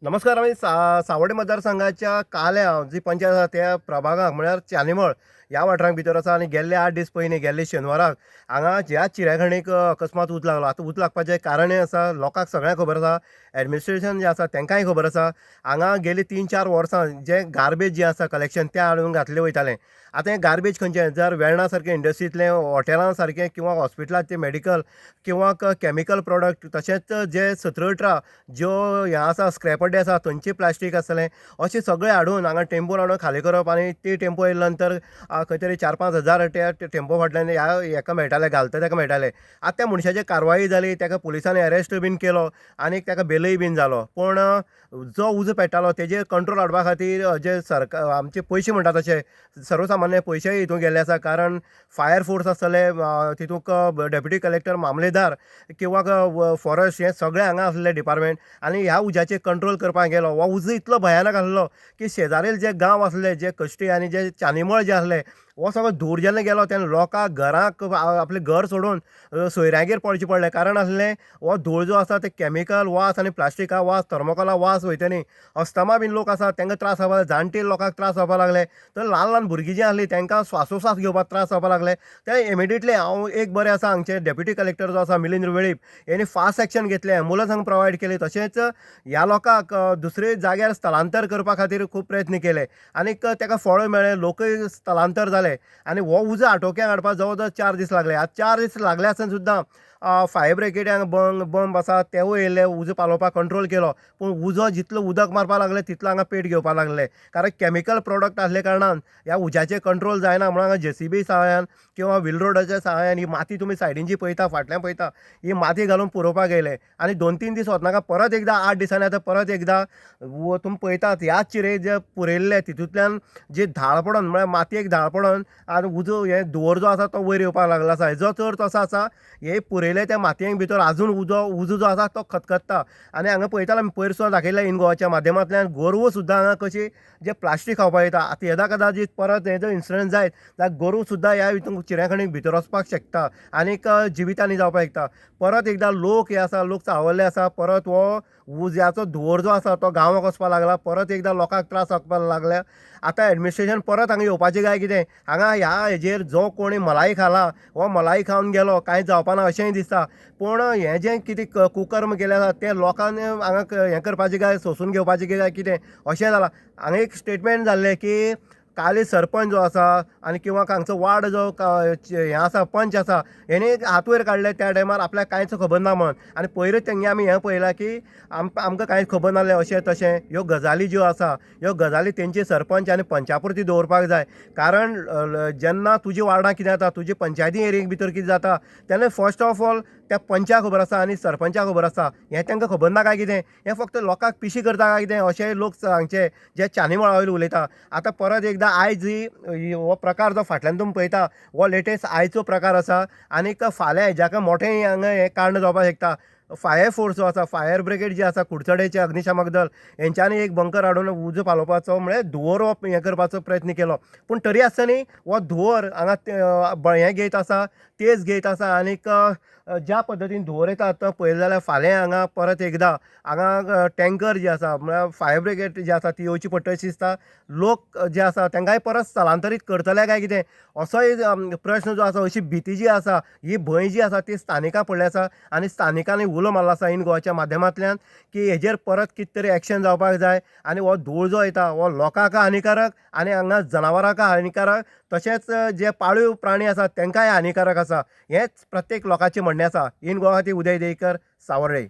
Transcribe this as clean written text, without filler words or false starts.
नमस्कार. आम्ही सावड्डे मतदारसंघाच्या काल्या जी पंचायत आसा त्या प्रभागाक म्हळ्यार चानीमळ ह्या वाठारांत भितर आसा आनी गेल्ले 8 दीस पयलीं गेल्ले शेनवाराक हांगा ह्या चिऱ्याखणीक अकस्मात उज लागलो. आतां उज लागपाचें कारणय आसा, लोकांक सगळ्यांक खबर आसा, एडमिनिस्ट्रेशन जें आसा तांकांय खबर आसा. हांगा गेलीं 3-4 वर्सां जें गार्बेज जें आसा कलेक्शन तें हाडून घातलें वयतालें. आतां हें गार्बेज खंयचें जर वेर्णा सारके इंडस्ट्रींतलें, हॉटेलां सारकें किंवा हॉस्पिटलांत मेडिकल किंवा कॅमिकल प्रॉडक्ट तशेंच जे 17-18 ज्यो हें आसा स्क्रॅप यार्डी आसा थंयचें प्लास्टीक आसतलें अशें सगळें हाडून हांगा टेम्पोन हाडून खाली करप आनी ती टेम्पो येयल्या नंतर खंय तरी 4-5 हजार त्या टेम्पो फाटल्यान हेका मेळटाले, घालता ताका मेळटाले. आतां त्या मनशाचेर कारवाय जाली, ताका पुलिसांनी अरेस्ट बीन केलो आनी ताका बेलय बीन जालो. पूण जो उजो पेट्टालो तेजेर कंट्रोल हाडपा खातीर जे सरकार आमचे पयशे म्हणटा तशे सर्वसामान्य पयशेय हितून गेल्ले आसा. कारण फायर फोर्स आसतले तितूंक डेप्युटी कलेक्टर मामलेदार किंवा फॉरेस्ट हे सगळे हांगा आसले डिपार्टमेंट आनी ह्या उज्याचेर कंट्रोल करपाक गेलो. हो उजो इतलो भयानक आसलो की शेजारील जे गांव आसले, जे कश्टी आनी जे चानीमळ जे आसले, हो सगळो धूर जेन्ना गेलो तेन्ना लोकांक घराक आपलें घर सोडून सोयऱ्यागेर पडचें पडलें. कारण आसलें हो धूळ जो आसा ते कॅमिकल वास आनी प्लास्टिका वास, थर्मोकोला वास वयता न्ही. अस्थमा बीन लोक आसा तांकां त्रास जावपाक लागले, जाणटे लोकांक त्रास जावपाक लागले. तर ल्हान ल्हान भुरगीं जीं आसलीं तांकां स्वासोस्वास घेवपाक त्रास जावपाक लागले. ते इमिडिएटली हांव एक बरें आसा हांगचे डेप्युटी कलेक्टर जो आसा मिलिंद वेळीप हेणी फास्ट एक्शन घेतलें, एम्बुलन्स हांगा प्रोवायड केली. तशेंच ह्या लोकांक दुसरे जाग्यार स्थलांतर करपा खातीर खूब प्रयत्न केले आनीक ताका फळ मेळ्ळें, लोकय स्थलांतर जाले आनी हो उजो आटोक्यात हाडपाक जवळ जवळ 4 दीस लागले. आज 4 दीस लागले आसतना सुद्दां फायर ब्रिगेडाक बंब आसा तेवूय येयले, उजो पालोवपाक कंट्रोल केलो. पूण उजो जितलो उदक मारपाक लागलें तितलो हांगा पेट घेवपाक लागले. कारण कॅमिकल प्रॉडक्ट आसले कारणान ह्या उज्याचेर कंट्रोल जायना म्हणून हांगा JCB सहाय्यान किंवा व्हील रोडाच्या सहाय्यान ही माती तुमी सायडीन जी पळयता, फाटल्यान पळयता, ही माती घालून पुरोवपाक येयले. आनी 2-3 दीस वचनाका परत एकदां 8 दिसांनी आतां परत एकदां तुमी पळयतात ह्याच चिरे जे पुरयल्ले तितूंतल्यान जी धाळ पडोन म्हळ्यार मातयेक धाळ पडोन आनी उजो हे धुंवर जो आसा तो वयर येवपाक लागला आसा. हेजो अर्थ असो आसा हे पुरयले त्या मातयेक भितर आजून उजो जो आसा तो खतखत्ता. आनी हांगा पळयताले आमी पयर सुद्दां दाखयल्लें इन गोवाच्या माध्यमांतल्यान गोरवां सुद्दां हांगा कशी जे प्लास्टीक खावपाक येता. आतां येदा कदाचित परत हे जर इन्सिडंट जायत जाल्यार गोरवां सुद्दां ह्या हितून चिऱ्याखणीक भितर वचपाक शकता आनीक जिवितानी जावपाक शकता. परत एकदां लोक हे आसा, लोक चाळवल्ले आसा. परत हो उज्याचो धुंवर जो आसा तो गांवांक वचपाक लागला. परत एकदां लोकांक त्रास जावपाक लागल्या. आतां एडमिनिस्ट्रेशन परत हांगा येवपाचें काय कितें? हांगा ह्या हेजेर जो कोणी मलाई खाला हो मलाई खावन गेलो, कांय जावपाना अशेंय दिसता. पूण हें जें कितें कुकर्म केलें आसा तें लोकांनी हांगा हें करपाचें काय, सोंसून घेवपाचें काय कितें अशें जालां. हांगा एक स्टेटमेंट जाल्लें की काली सरपंच जो आसा आनी किंवा हांगचो वार्ड जो हें आसा पंच आसा हेणी हात वयर काडले त्या टायमार आपल्याक कांयच खबर ना म्हणून. आनी पयरूच तेंगे आमी हें पळयलां की आमकां कांयच खबर नासलें अशें तशें. ह्यो गजाली ज्यो आसा ह्यो गजाली तेंचे सरपंच आनी पंचा पुरती दवरपाक जाय. कारण जेन्ना तुजी वार्डां कितें जाता, तुजी पंचायती एरिये भितर कितें जाता तेन्ना फर्स्ट ऑफ ऑल त्या पंचाक खबर आसा आनी सरपंचाक खबर आसा. हें तांकां खबर ना काय कितें? हें फक्त लोकांक पिशी करता काय कितें अशेंय लोक हांगचे जे चानीमळा वयर उलयता. आतां परत एकदां आयज हो प्रकार जो फाटल्यान तुमी पळयता हो लेटेस्ट आयचो प्रकार आसा आनीक फाल्यां हेज्याक मोठें हांगा हें कांड जावपाक शकता. फायर फोर्स जो आसा, फायर ब्रिगेड जी आसा, कुडचडेंचे अग्निशामक दल हेंच्यांनी एक बंकर हाडून उजो पालोवपाचो म्हळ्यार धुंवर हो हें करपाचो प्रयत्न केलो. पूण तरी आसतना हो धुंवर हांगा हें घेयत आसा, तेज घेयत आसा आनीक ज्या पद्दतीन धुंवर येता तो पळयलें जाल्यार फाल्यां हांगा परत एकदां हांगा टँकर जे आसा म्हळ्यार फायर ब्रिगेड जी आसा ती येवची पडटली दिसता. लोक जे आसा तांकांय परत स्थलांतरीत करतले काय कितें असोय प्रश्न जो आसा, अशी भीती जी आसा, ही भंय जी आसा ती स्थानिकां पडली आसा. आनी स्थानिकांनी उलो मारलो आसा इन गोवाच्या माध्यमांतल्यान की हेजेर परत कितें तरी एक्शन जावपाक जाय. आनी हो धूळ जो येता हो लोकांक हानिकारक आनी हांगा जनावरांक हानिकारक तशेंच जे पाळीव प्राणी आसात तांकांय हानिकारक आसा. हेंच प्रत्येक लोकांचें म्हणणें आसा. इन गोवा खातीर उदय देयकर, सावर्डे.